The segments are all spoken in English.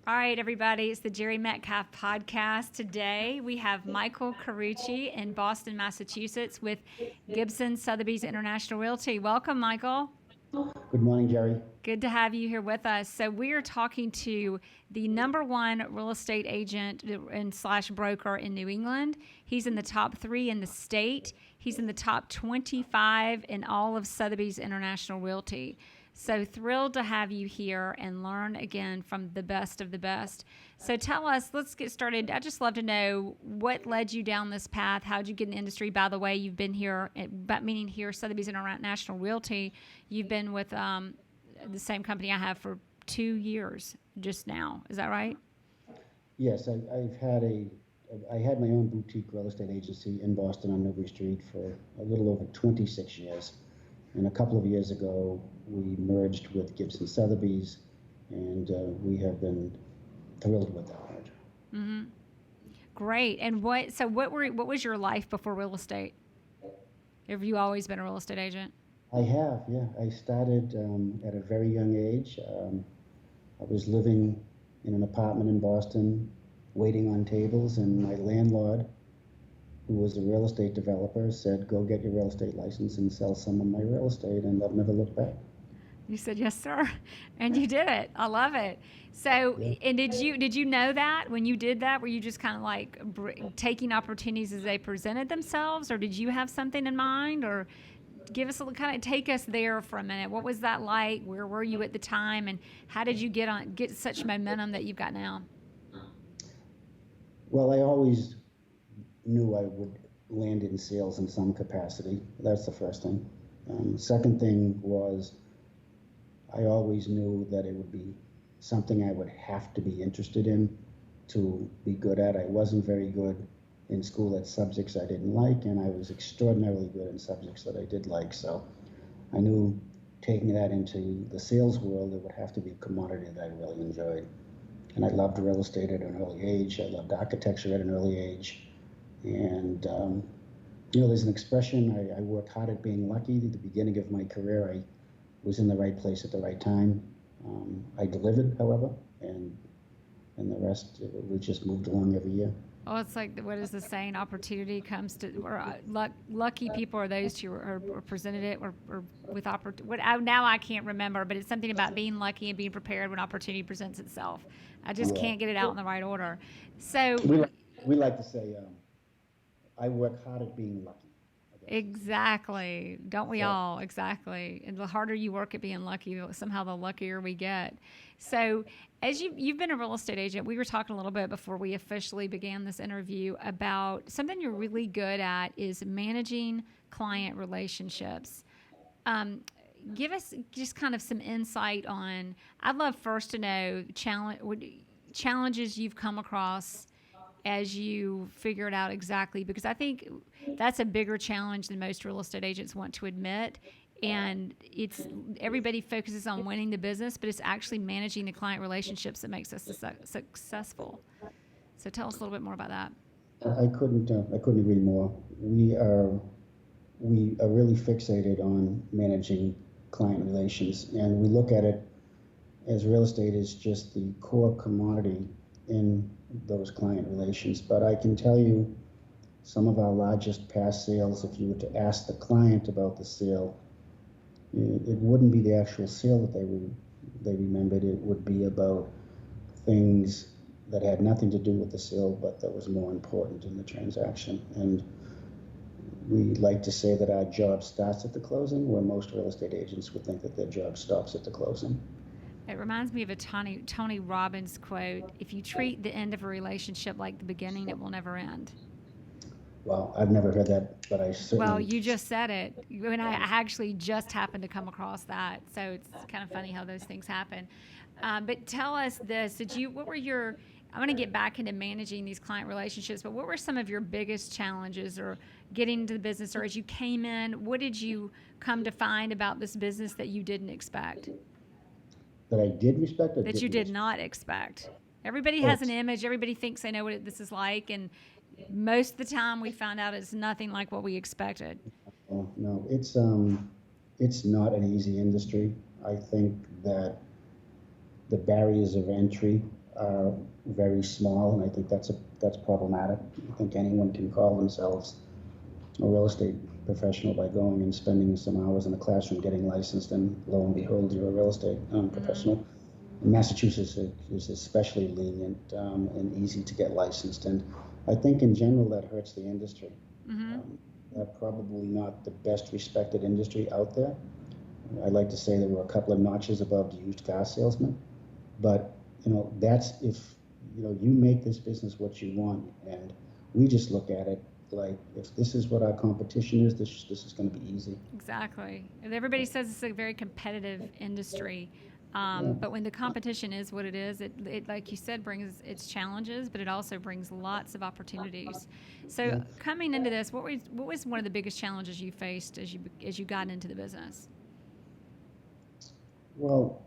All right, everybody, it's the Jere Metcalf Podcast. Today we have Michael Carucci in Boston, Massachusetts with Gibson, Sotheby's International Realty. Welcome, Michael. Good morning, Jerry. Good to have you here with us. So we are talking to the number one real estate agent and slash broker in New England. He's in the top 3 in the state. He's in the top 25 in all of Sotheby's International Realty. So thrilled to have you here and learn again from the best of the best. So tell us, let's get started. I'd just love to know what led you down this path. How'd you get in the industry? By the way, you've been here, meaning here, Sotheby's International Realty. You've been with the same company I have for 2 years just now. Is that right? Yes, I had my own boutique real estate agency in Boston on Newbury Street for a little over 26 years. And a couple of years ago, we merged with Gibson Sotheby's, and we have been thrilled with that merger. Mm-hmm. Great. And what was your life before real estate? Have you always been a real estate agent? I have, yeah. I started at a very young age. I was living in an apartment in Boston, waiting on tables, and my landlord, who was a real estate developer, said, "Go get your real estate license and sell some of my real estate," and I've never looked back. You said, "Yes, sir," and you did it. I love it. So, yeah. And did you know that when you did that? Were you just kind of like taking opportunities as they presented themselves, or did you have something in mind? Or give us take us there for a minute. What was that like? Where were you at the time, and how did you get such momentum that you've got now? Well, I always knew I would land in sales in some capacity. That's the first thing. Second thing was I always knew that it would be something I would have to be interested in to be good at. I wasn't very good in school at subjects I didn't like, and I was extraordinarily good in subjects that I did like. So I knew taking that into the sales world, it would have to be a commodity that I really enjoyed. And I loved real estate at an early age. I loved architecture at an early age. And, there's an expression, I worked hard at being lucky. At the beginning of my career, I was in the right place at the right time. I delivered, however, and the rest, we just moved along every year. Oh, it's like, what is the saying? Opportunity comes to, or lucky people are those who are presented it or with opportunity. Now I can't remember, but it's something about being lucky and being prepared when opportunity presents itself. I just can't get it out in the right order. So we like to say, I work hard at being lucky. Exactly. Don't we all? Exactly. And the harder you work at being lucky, somehow the luckier we get. So as you've been a real estate agent, we were talking a little bit before we officially began this interview about something you're really good at is managing client relationships. Give us just kind of some insight on, I'd love first to know challenges you've come across as you figure it out exactly, because I think that's a bigger challenge than most real estate agents want to admit. And everybody focuses on winning the business, but it's actually managing the client relationships that makes us successful. So tell us a little bit more about that. I couldn't agree more. We are really fixated on managing client relations, and we look at it as real estate is just the core commodity in those client relations. But I can tell you some of our largest past sales, if you were to ask the client about the sale, it wouldn't be the actual sale that they remembered. It would be about things that had nothing to do with the sale, but that was more important in the transaction. And we like to say that our job starts at the closing, where most real estate agents would think that their job stops at the closing. It reminds me of a Tony Robbins quote: "If you treat the end of a relationship like the beginning, it will never end." Well, I've never heard that, but I certainly... Well, you just said it. And I actually just happened to come across that. So it's kind of funny how those things happen. But tell us this. I'm going to get back into managing these client relationships, but what were some of your biggest challenges or getting into the business, or as you came in, what did you come to find about this business that you didn't expect? That I did respect? That you did not expect. Everybody has an image. Everybody thinks they know what this is like, and most of the time we find out it's nothing like what we expected. No, it's not an easy industry. I think that the barriers of entry are very small, and I think that's problematic. I think anyone can call themselves a real estate professional by going and spending some hours in a classroom getting licensed, and lo and behold, you're a real estate professional. In Massachusetts is especially lenient and easy to get licensed, and I think in general that hurts the industry. They're probably not the best respected industry out there. I'd like to say that we're a couple of notches above the used car salesman, but that's if you make this business what you want, and we just look at it like, if this is what our competition is, this is going to be easy. Exactly. Everybody says it's a very competitive industry, but when the competition is what it is, it like you said, brings its challenges, but it also brings lots of opportunities. So coming into this, what was one of the biggest challenges you faced as you got into the business? Well,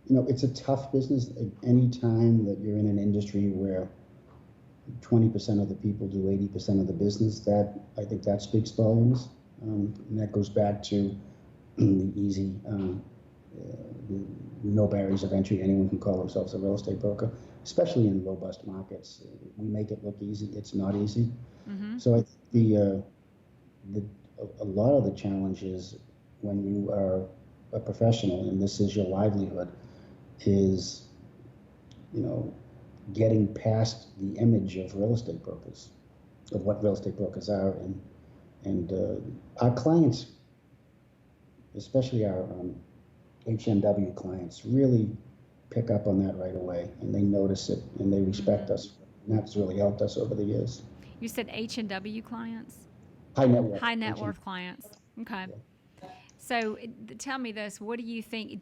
it's a tough business. Any time that you're in an industry where 20% of the people do 80% of the business, I think that speaks volumes. And that goes back to the easy, no barriers of entry. Anyone can call themselves a real estate broker, especially in robust markets. We make it look easy. It's not easy. So I think a lot of the challenges when you are a professional and this is your livelihood is, getting past the image of real estate brokers, of what real estate brokers are, and our clients, especially our HNW clients, really pick up on that right away, and they notice it, and they respect us. And that's really helped us over the years. You said H&W clients? High net worth. High net worth clients. Okay. Yeah. So tell me this, what do you think,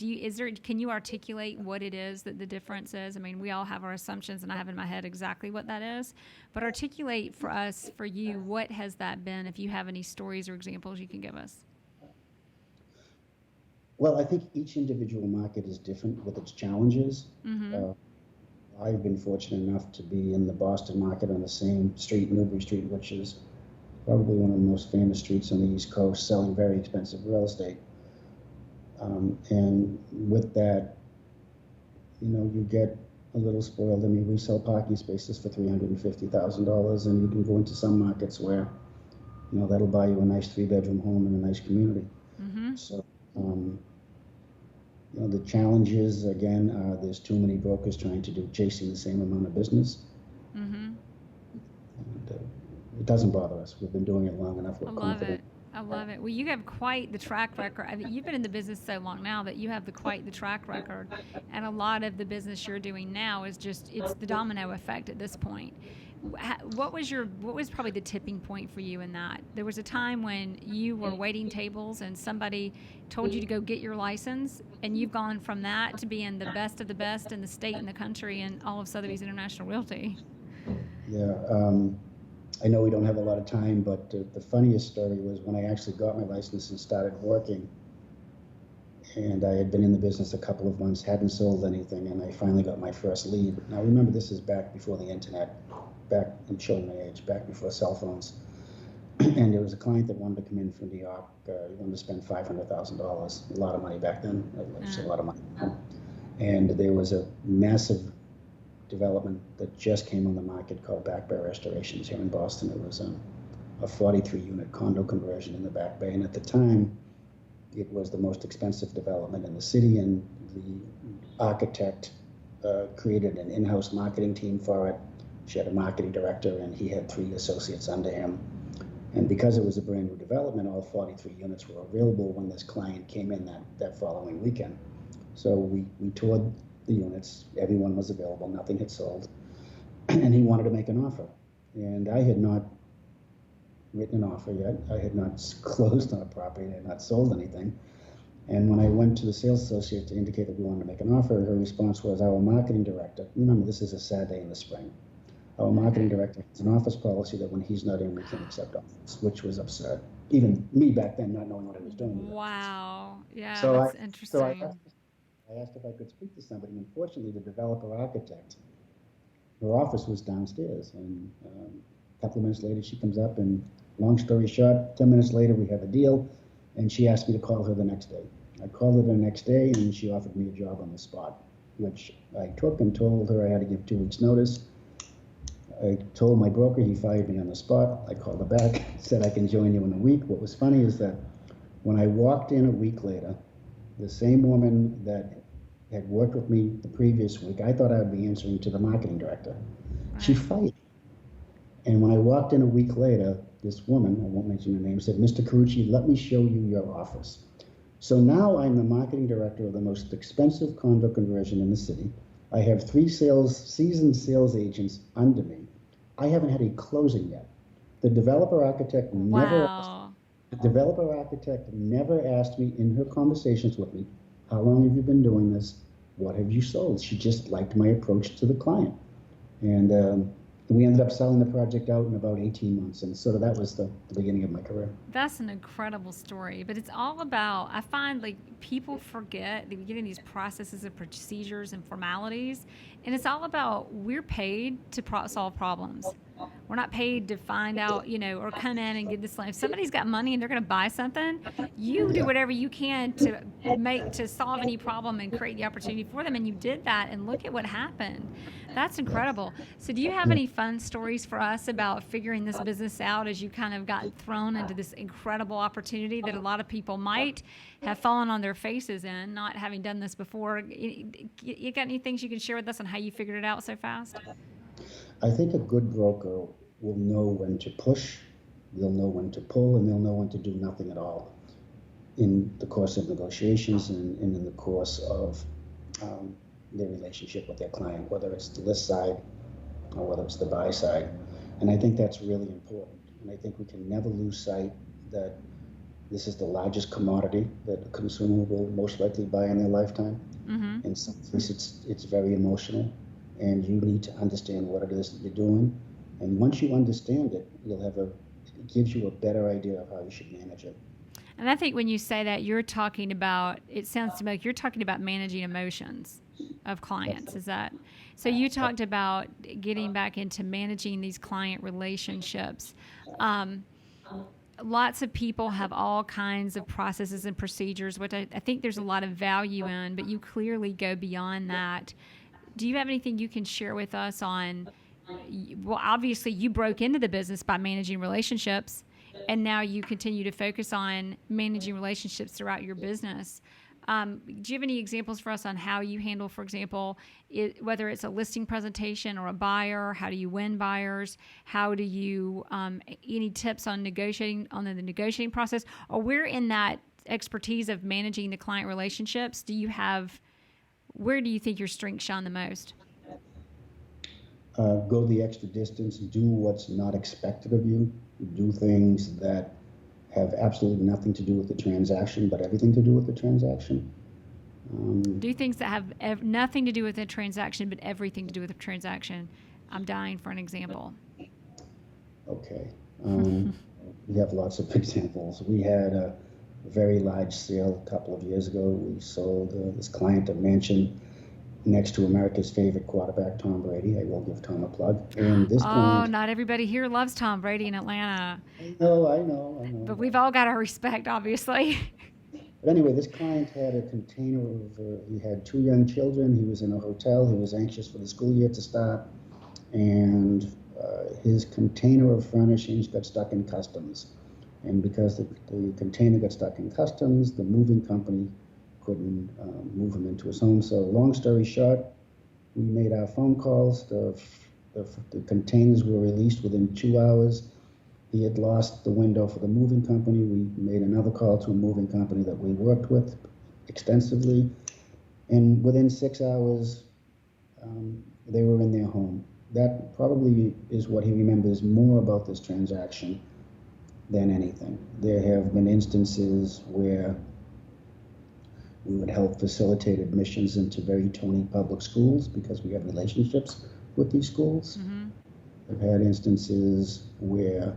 can you articulate what it is that the difference is? I mean, we all have our assumptions, and I have in my head exactly what that is, but articulate for you, what has that been, if you have any stories or examples you can give us? Well, I think each individual market is different with its challenges. I've been fortunate enough to be in the Boston market on the same street, Newbury Street, which is probably one of the most famous streets on the East Coast, selling very expensive real estate. And with that, you get a little spoiled. I mean, we sell parking spaces for $350,000, and you can go into some markets where, that'll buy you a nice 3-bedroom home in a nice community. So, the challenges, again, there's too many brokers trying to chasing the same amount of business. And, it doesn't bother us. We've been doing it long enough. We're confident. I love it. Well, you have quite the track record. I mean, you've been in the business so long now that you have quite the track record. And a lot of the business you're doing now is it's the domino effect at this point. What was probably the tipping point for you in that? There was a time when you were waiting tables and somebody told you to go get your license, and you've gone from that to being the best of the best in the state and the country and all of Sotheby's International Realty. Yeah. I know we don't have a lot of time, but the funniest story was when I actually got my license and started working, and I had been in the business a couple of months, hadn't sold anything, and I finally got my first lead. Now, remember, this is back before the internet, I'm showing my age, back before cell phones. And there was a client that wanted to come in from New York. He wanted to spend $500,000, a lot of money back then. It's a lot of money. And there was a massive development that just came on the market called Back Bay Restorations here in Boston. It was a 43-unit condo conversion in the Back Bay, and at the time it was the most expensive development in the city, and the architect created an in-house marketing team for it. She had a marketing director, and he had 3 associates under him. And because it was a brand new development, all 43 units were available when this client came in that following weekend. So we toured the units, everyone was available, nothing had sold, and he wanted to make an offer. And I had not written an offer yet. I had not closed on a property, I had not sold anything. And when I went to the sales associate to indicate that we wanted to make an offer, her response was, our marketing director, remember this is a sad day in the spring, our marketing director has an office policy that when he's not in, we can't accept offers, which was absurd. Even me back then not knowing what I was doing. Wow. Yeah, so that's interesting. I asked if I could speak to somebody. Unfortunately, the developer architect, her office was downstairs. And a couple of minutes later, she comes up, and long story short, 10 minutes later, we have a deal, and she asked me to call her the next day. I called her the next day, and she offered me a job on the spot. which I took and told her I had to give 2 weeks notice. I told my broker, he fired me on the spot. I called her back, said I can join you in a week. What was funny is that when I walked in a week later, the same woman that had worked with me the previous week, I thought I would be answering to the marketing director. Right. She fired me. And when I walked in a week later, this woman, I won't mention her name, said, Mr. Carucci, let me show you your office. So now I'm the marketing director of the most expensive condo conversion in the city. I have 3 seasoned sales agents under me. I haven't had a closing yet. The developer architect never asked me in her conversations with me, how long have you been doing this? What have you sold? She just liked my approach to the client. And we ended up selling the project out in about 18 months. And sort of that was the beginning of my career. That's an incredible story. But it's all about, I find like people forget that we get in these processes and procedures and formalities. And it's all about, we're paid to solve problems. We're not paid to find out, or come in and get this. If somebody's got money and they're going to buy something, you do whatever you can to solve any problem and create the opportunity for them. And you did that, and look at what happened. That's incredible. So do you have any fun stories for us about figuring this business out as you kind of got thrown into this incredible opportunity that a lot of people might have fallen on their faces in, not having done this before? You got any things you can share with us on how you figured it out so fast? I think a good broker will know when to push, they'll know when to pull, and they'll know when to do nothing at all in the course of negotiations and in the course of their relationship with their client, whether it's the list side or whether it's the buy side. And I think that's really important. And I think we can never lose sight that this is the largest commodity that a consumer will most likely buy in their lifetime. Mm-hmm. In some cases, it's very emotional. And you need to understand what it is that you're doing. And once you understand it, it gives you a better idea of how you should manage it. And I think when you say that, it sounds to me like you're talking about managing emotions of clients. Is that? So you talked about getting back into managing these client relationships. Lots of people have all kinds of processes and procedures, which I think there's a lot of value in, but you clearly go beyond that. Do you have anything you can share with us on, well, obviously you broke into the business by managing relationships, and now you continue to focus on managing relationships throughout your business. Do you have any examples for us on how you handle, for example, whether it's a listing presentation or a buyer? How do you win buyers? How do you, any tips on the negotiating process? Or where in that expertise of managing the client relationships where do you think your strengths shine the most? Go the extra distance, do what's not expected of you, do things that have absolutely nothing to do with the transaction, but everything to do with the transaction. Do things that have nothing to do with the transaction, but everything to do with the transaction. I'm dying for an example. Okay. We have lots of examples. We had a very large sale a couple of years ago. We sold this client a mansion next to America's favorite quarterback, Tom Brady. I will give Tom a plug. And this client, not everybody here loves Tom Brady in Atlanta. I know. But we've all got our respect, obviously. But anyway, this client had a container he had 2 young children. He was in a hotel. He was anxious for the school year to start. And his container of furnishings got stuck in customs. And because the container got stuck in customs, the moving company couldn't move him into his home. So long story short, we made our phone calls. The containers were released within 2 hours. He had lost the window for the moving company. We made another call to a moving company that we worked with extensively. And within 6 hours, they were in their home. That probably is what he remembers more about this transaction than anything. There have been instances where we would help facilitate admissions into very Tony public schools because we have relationships with these schools. Mm-hmm. I've had instances where,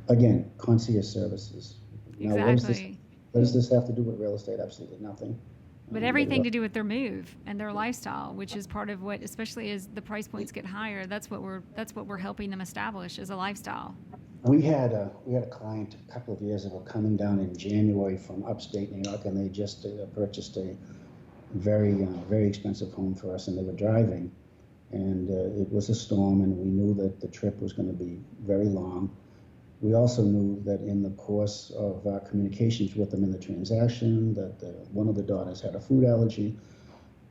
again, concierge services. Now, exactly. What does this have to do with real estate? Absolutely nothing. But everything to do with their move and their lifestyle, which is part of what, especially as the price points get higher, that's what we're helping them establish as a lifestyle. We had a client a couple of years ago coming down in January from upstate New York, and they just purchased a very expensive home for us, and they were driving, and it was a storm, and we knew that the trip was going to be very long. We also knew that in the course of our communications with them in the transaction, that one of the daughters had a food allergy.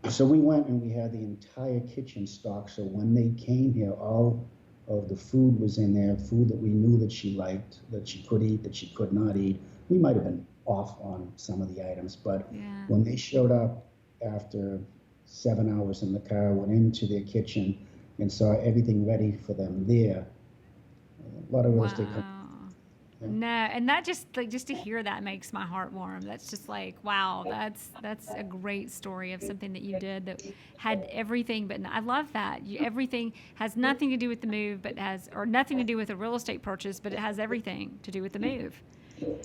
So we went and we had the entire kitchen stocked. So when they came here, all of the food was in there, food that we knew that she liked, that she could eat, that she could not eat. We might have been off on some of the items, but when they showed up after 7 hours in the car, went into their kitchen and saw everything ready for them there, a lot of real estate companies. No, and that just to hear that makes my heart warm. That's just like, wow, that's a great story of something that you did that had everything. But I love that everything has nothing to do with the move, or nothing to do with a real estate purchase, but it has everything to do with the move.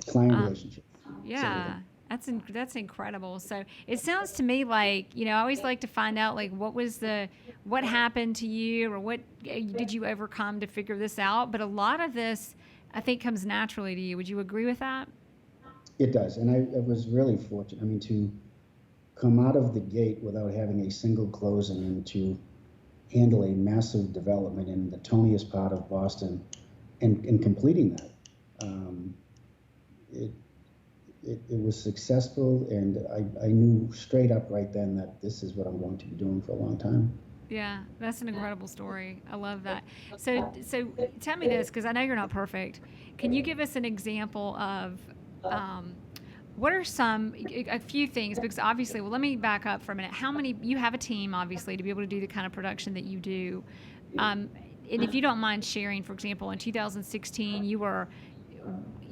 Client relationship. Yeah, that's incredible. So it sounds to me like, I always like to find out like what happened to you, or what did you overcome to figure this out. But a lot of this, I think, comes naturally to you. Would you agree with that? It does. And I was really fortunate. I mean, to come out of the gate without having a single closing and to handle a massive development in the toniest part of Boston and completing that. It was successful, and I knew straight up right then that this is what I'm going to be doing for a long time. Yeah, that's an incredible story. I love that. So tell me this, because I know you're not perfect. Can you give us an example of what are a few things? Because obviously, let me back up for a minute. How many, you have a team, obviously, to be able to do the kind of production that you do. And if you don't mind sharing, for example, in 2016, you were,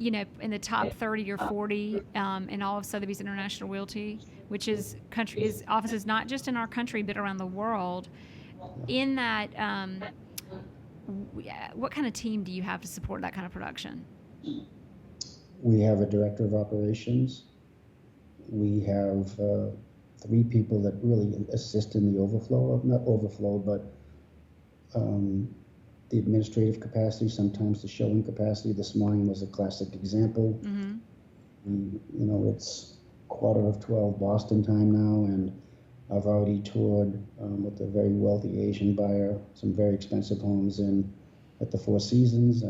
in the top 30 or 40 in all of Sotheby's International Realty, which is offices not just in our country, but around the world. In that, what kind of team do you have to support that kind of production? We have a director of operations. We have 3 people that really assist in the not overflow, but the administrative capacity, sometimes the showing capacity. This morning was a classic example. Mm-hmm. And, it's 11:45 Boston time now, and I've already toured with a very wealthy Asian buyer, some very expensive homes at the Four Seasons.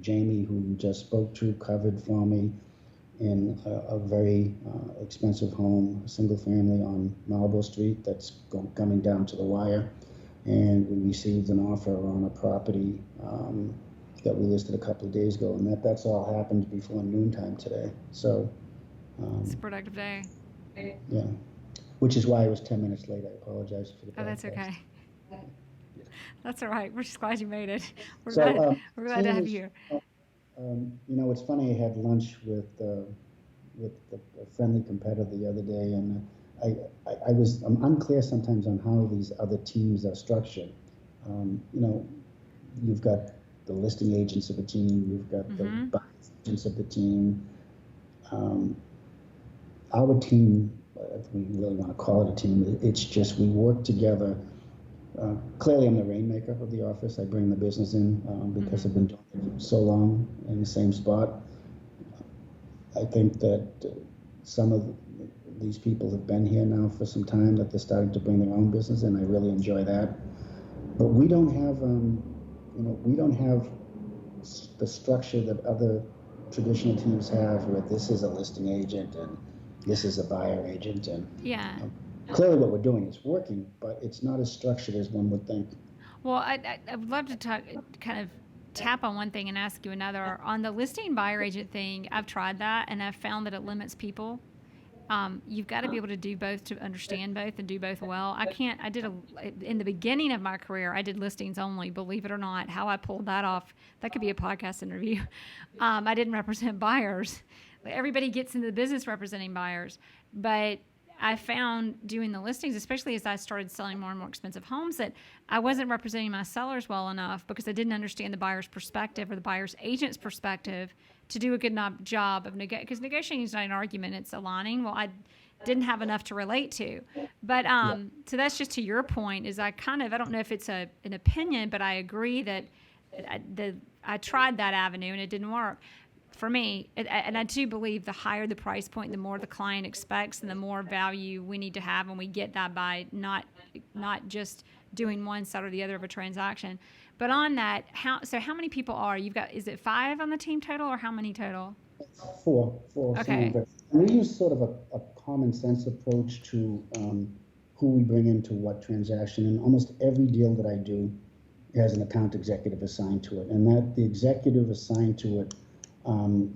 Jamie, who you just spoke to, covered for me in a very expensive home, single family on Marlborough Street that's coming down to the wire. And we received an offer on a property that we listed a couple of days ago, and that's all happened before noontime today. So it's a productive day. Yeah, which is why I was 10 minutes late. I apologize for the podcast. Oh, that's okay. That's all right. We're just glad you made it. We're glad to have you here. It's funny. I had lunch with a friendly competitor the other day, and I'm unclear sometimes on how these other teams are structured. You've got the listing agents of a team, you've got the buying agents of the team. Our team, if we really want to call it a team, it's just we work together. Clearly, I'm the rainmaker of the office. I bring the business in because I've been doing it so long in the same spot. I think that some of these people have been here now for some time, that they're starting to bring their own business in. I really enjoy that. But we don't have, the structure that other traditional teams have, where this is a listing agent and this is a buyer agent. And clearly what we're doing is working, but it's not as structured as one would think. Well, I would love to tap on one thing and ask you another. On the listing buyer agent thing, I've tried that, and I've found that it limits people. You've got to be able to do both, to understand both and do both well. In the beginning of my career, I did listings only, believe it or not. How I pulled that off, that could be a podcast interview. I didn't represent buyers. Everybody gets into the business representing buyers. But I found doing the listings, especially as I started selling more and more expensive homes, that I wasn't representing my sellers well enough because I didn't understand the buyer's perspective or the buyer's agent's perspective to do a good job of because negotiating is not an argument, it's aligning. Well, I didn't have enough to relate to. But so that's just to your point, is I don't know if it's an opinion, but I agree that I tried that avenue and it didn't work. for me, and I do believe the higher the price point, the more the client expects, and the more value we need to have, and we get that by not just doing one side or the other of a transaction. But on that, how many people are you've got? Is it 5 on the team total, or how many total? Four. Okay. And we use sort of a common sense approach to who we bring into what transaction. And almost every deal that I do has an account executive assigned to it. And that the executive assigned to it,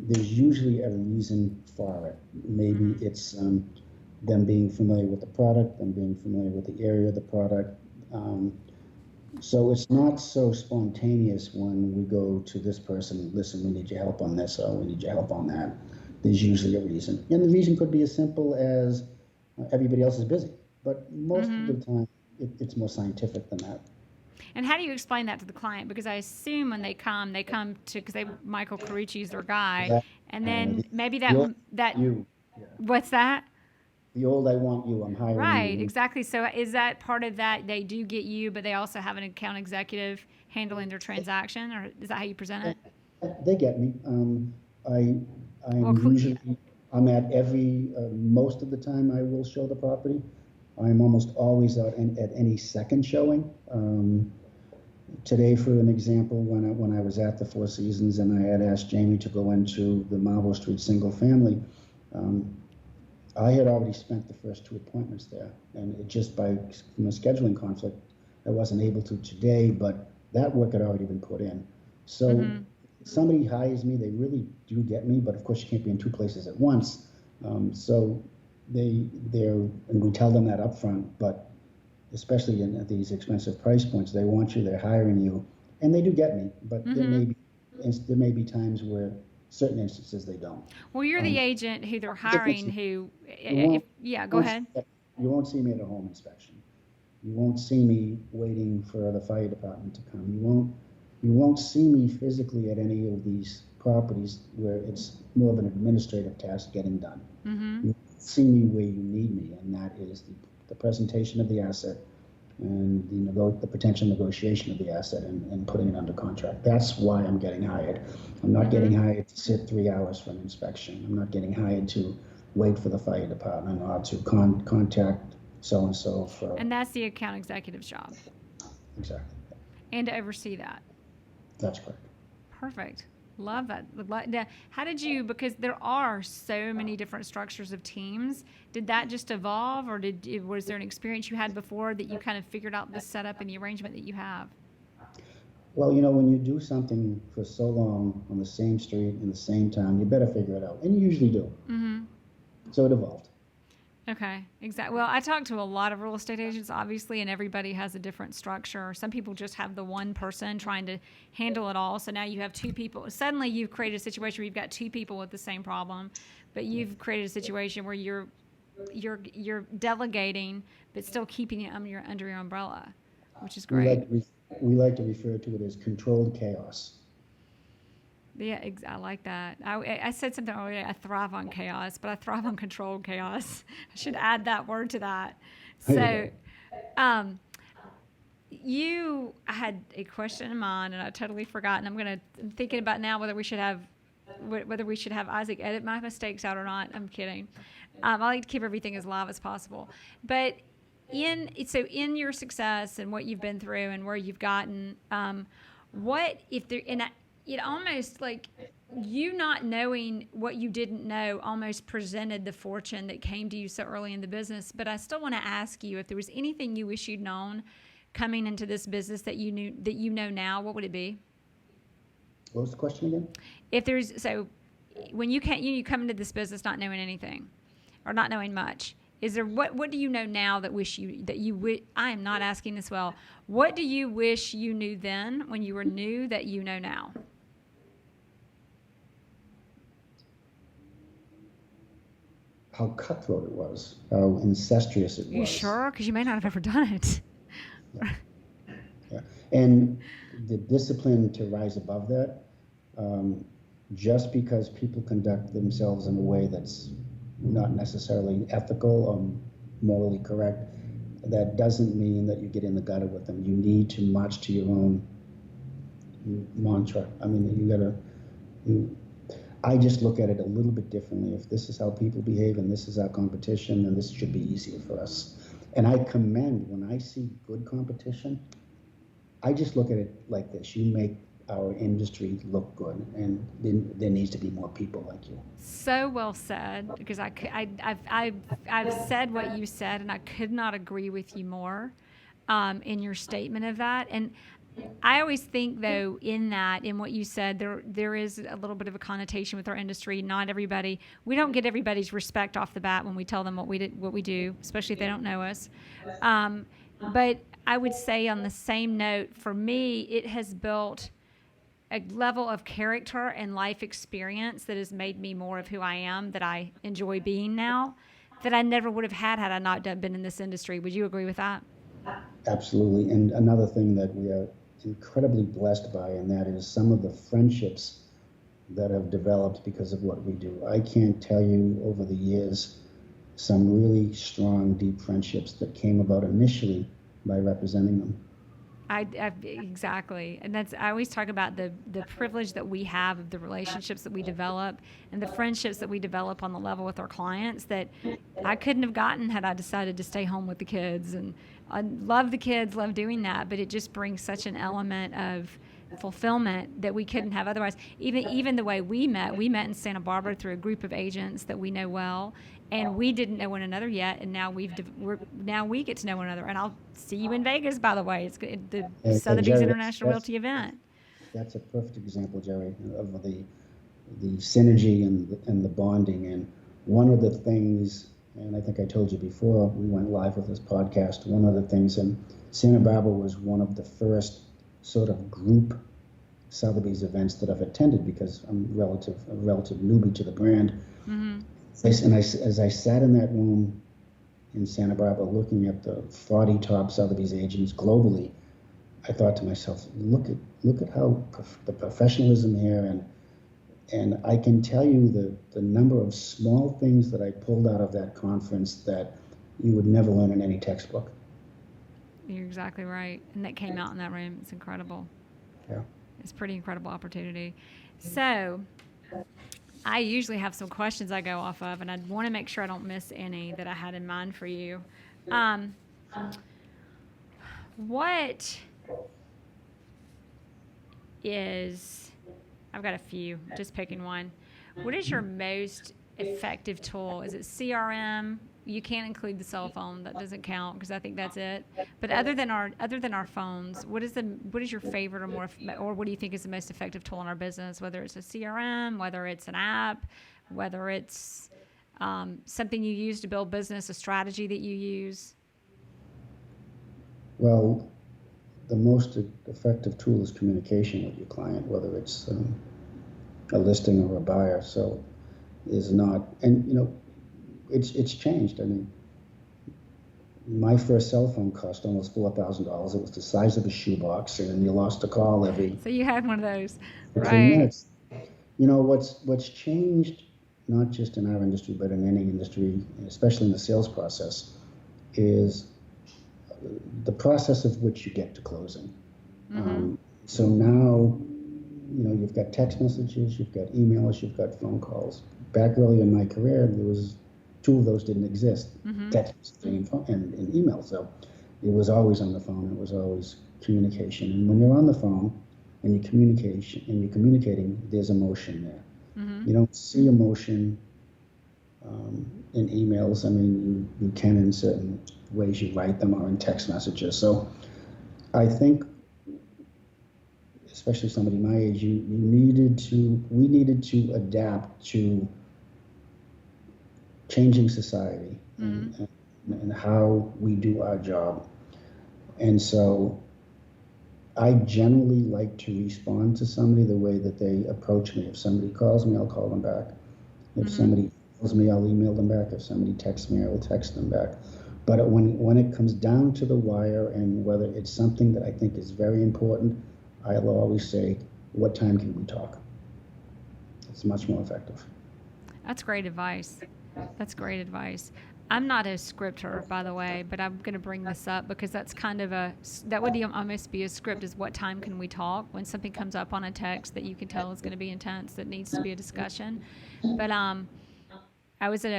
there's usually a reason for it. Maybe it's them being familiar with the product, them being familiar with the area of the product. So it's not so spontaneous when we go to this person, listen, we need your help on this, or we need your help on that. There's usually a reason. And the reason could be as simple as everybody else is busy. But most of the time, it's more scientific than that. And how do you explain that to the client? Because I assume when they come to, because Michael Carucci is their guy, and then maybe that you. Yeah. What's that? The old I want you, I'm hiring you. Right, exactly. So is that part of that? They do get you, but they also have an account executive handling their transaction, or is that how you present it? They get me. I'm at every, most of the time I will show the property. I'm almost always out at any second showing. Today, for an example, when I was at the Four Seasons and I had asked Jamie to go into the Marlborough Street single family, I had already spent the first 2 appointments there, and it just from a scheduling conflict, I wasn't able to today, but that work had already been put in. So if somebody hires me, they really do get me, but of course you can't be in 2 places at once. So and we tell them that up front, but especially at these expensive price points, they want you, they're hiring you, and they do get me, but there may be times where certain instances they don't. Well, you're the agent who they're hiring go ahead. You won't see me at a home inspection. You won't see me waiting for the fire department to come. You won't see me physically at any of these properties where it's more of an administrative task getting done. You see me where you need me, and that is the presentation of the asset and the potential negotiation of the asset and putting it under contract. That's why I'm getting hired. I'm not getting hired to sit 3 hours for an inspection. I'm not getting hired to wait for the fire department or to contact so-and-so for... And that's the account executive's job. Exactly. And to oversee that. That's correct. Perfect. Love that. Now, how did you, because there are so many different structures of teams, did that just evolve, or was there an experience you had before that you kind of figured out the setup and the arrangement that you have? Well, when you do something for so long on the same street in the same town, you better figure it out, and you usually do. So it evolved. Okay, exactly. Well, I talk to a lot of real estate agents, obviously, and everybody has a different structure. Some people just have the one person trying to handle it all. So now you have 2 people. Suddenly you've created a situation where you've got 2 people with the same problem, but you've created a situation where you're delegating, but still keeping it under your umbrella, which is great. We like to refer to it as controlled chaos. Yeah, I like that. I said something earlier. I thrive on chaos, but I thrive on controlled chaos. I should add that word to that. So, I had a question in mind, and I totally forgot. And I'm thinking about now whether we should have Isaac edit my mistakes out or not. I'm kidding. I like to keep everything as live as possible. But in your success and what you've been through and where you've gotten, what if there it almost like you not knowing what you didn't know almost presented the fortune that came to you so early in the business. But I still want to ask you if there was anything you wish you'd known coming into this business that you know now, what would it be? What was the question again? When you come into this business not knowing anything or not knowing much, is there what do you know now that I am not asking this well. What do you wish you knew then when you were new that you know now? How cutthroat it was, how incestuous it was. You sure? Because you may not have ever done it. Yeah. And the discipline to rise above that, just because people conduct themselves in a way that's not necessarily ethical or morally correct, that doesn't mean that you get in the gutter with them. You need to march to your own mantra. I mean, I just look at it a little bit differently. If this is how people behave and this is our competition, then this should be easier for us. And I commend, when I see good competition, I just look at it like this. You make our industry look good, and then there needs to be more people like you. So well said, because I've said what you said, and I could not agree with you more in your statement of that. And I always think, though, in what you said, there is a little bit of a connotation with our industry. Not everybody, we don't get everybody's respect off the bat when we tell them what we do, especially if they don't know us. But I would say, on the same note, for me, it has built a level of character and life experience that has made me more of who I am, that I enjoy being now, that I never would have had I not been in this industry. Would you agree with that? Absolutely. And another thing that we are incredibly blessed by, and that is some of the friendships that have developed because of what we do. I can't tell you over the years some really strong, deep friendships that came about initially by representing them. Exactly. And I always talk about the privilege that we have of the relationships that we develop and the friendships that we develop on the level with our clients that I couldn't have gotten had I decided to stay home with the kids. And I love the kids, love doing that, but it just brings such an element of fulfillment that we couldn't have otherwise. Even the way we met in Santa Barbara through a group of agents that we know well, and we didn't know one another yet, and now we get to know one another. And I'll see you in Vegas, by the way. It's the Sotheby's International Realty event. That's a perfect example, Jerry, of the synergy and the bonding. And one of the things, and I think I told you before we went live with this podcast, one of the things in Santa Barbara was one of the first sort of group Sotheby's events that I've attended, because I'm a relative newbie to the brand. Mm-hmm. And as I sat in that room in Santa Barbara looking at the 40 top Sotheby's agents globally, I thought to myself, look at how the professionalism here, and I can tell you the number of small things that I pulled out of that conference that you would never learn in any textbook. You're exactly right. And that came out in that room. It's incredible. Yeah. It's a pretty incredible opportunity. So I usually have some questions I go off of, and I want to make sure I don't miss any that I had in mind for you. What is, I've got a few, just picking one. What is your most effective tool? Is it CRM? You can't include the cell phone. That doesn't count because I think that's it. But other than our phones, what is your favorite or what do you think is the most effective tool in our business? Whether it's a CRM, whether it's an app, whether it's something you use to build business, a strategy that you use. Well, the most effective tool is communication with your client, whether it's a listing or a buyer. So is not, and it's changed. I mean, my first cell phone cost almost $4,000. It was the size of a shoebox, and you lost a call every. So you had one of those, 15 right? Minutes. What's changed, not just in our industry, but in any industry, especially in the sales process, is the process of which you get to closing. Mm-hmm. So now, you've got text messages, you've got emails, you've got phone calls. Back early in my career, there was two of those didn't exist, mm-hmm. text and email. So it was always on the phone. It was always communication. And when you're on the phone and you're communicating, there's emotion there. Mm-hmm. You don't see emotion in emails. I mean, you can in certain ways you write them or in text messages. So I think, especially somebody my age, we needed to adapt to changing society, mm-hmm. and how we do our job. And so I generally like to respond to somebody the way that they approach me. If somebody calls me, I'll call them back. If mm-hmm. somebody calls me, I'll email them back. If somebody texts me, I will text them back. But when it comes down to the wire, and whether it's something that I think is very important, I'll always say, what time can we talk? It's much more effective. That's great advice. I'm not a scripter, by the way, but I'm going to bring this up because that's kind of that would almost be a script, is what time can we talk when something comes up on a text that you can tell is going to be intense, that needs to be a discussion. But I was at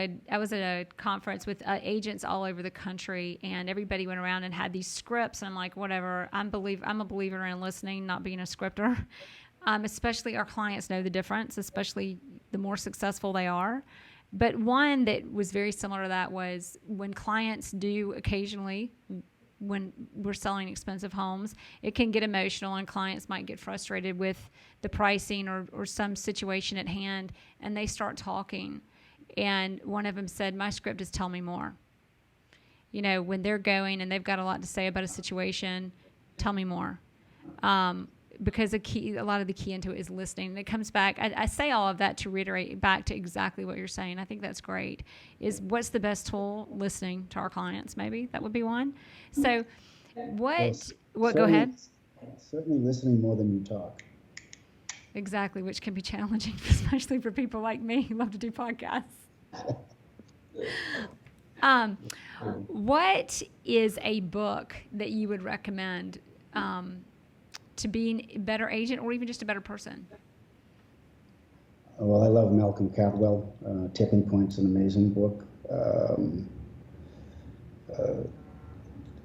a conference with agents all over the country, and everybody went around and had these scripts, and I'm like, whatever, I'm a believer in listening, not being a scripter. Especially our clients know the difference, especially the more successful they are. But one that was very similar to that was when clients do occasionally, when we're selling expensive homes, it can get emotional and clients might get frustrated with the pricing or some situation at hand, and they start talking. And one of them said, my script is tell me more. You know, when they're going and they've got a lot to say about a situation, tell me more. Because a lot of the key into it is listening. And it comes back, I say all of that to reiterate back to exactly what you're saying. I think that's great. Is what's the best tool? Listening to our clients, maybe. That would be one. So go ahead. Certainly listening more than you talk. Exactly, which can be challenging, especially for people like me who love to do podcasts. What is a book that you would recommend to be a better agent or even just a better person? Well, I love Malcolm Cadwell. Tipping Point's an amazing book.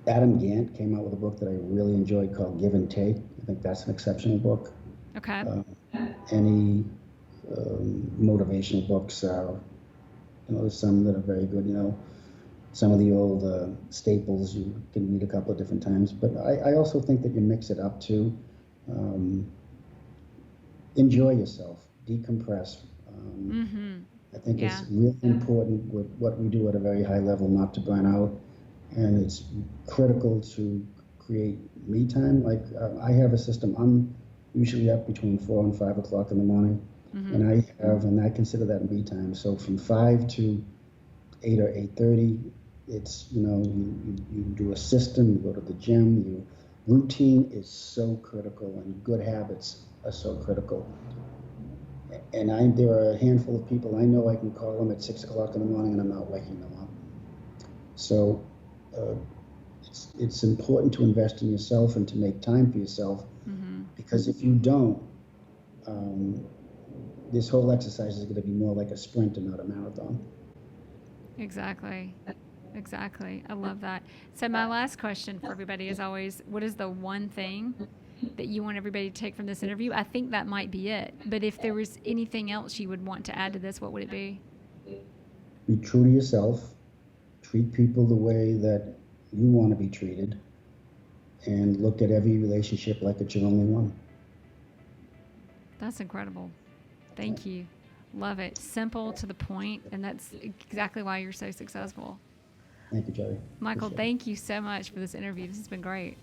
Adam Gant came out with a book that I really enjoyed called Give and Take. I think that's an exceptional book. Okay. Any motivational books, there's some that are very good, some of the old staples you can read a couple of different times. But I also think that you mix it up too. Enjoy yourself, decompress. I think it's really important with what we do at a very high level not to burn out. And it's critical to create me time. Like I have a system. I'm usually up between 4 and 5 o'clock in the morning. And I consider that me time. So from 5 to 8 or 8:30, it's, you do a system, you go to the gym, routine is so critical, and good habits are so critical. And there are a handful of people I know I can call them at 6 o'clock in the morning and I'm not waking them up. So it's important to invest in yourself and to make time for yourself, because if you don't, this whole exercise is going to be more like a sprint and not a marathon. Exactly. I love that. So my last question for everybody is always, what is the one thing that you want everybody to take from this interview? I think that might be it. But if there was anything else you would want to add to this, what would it be? Be true to yourself. Treat people the way that you want to be treated. And look at every relationship like it's your only one. That's incredible. Thank you. Love it. Simple, to the point, and that's exactly why you're so successful. Thank you, Jere. Michael, thank you so much for this interview. This has been great.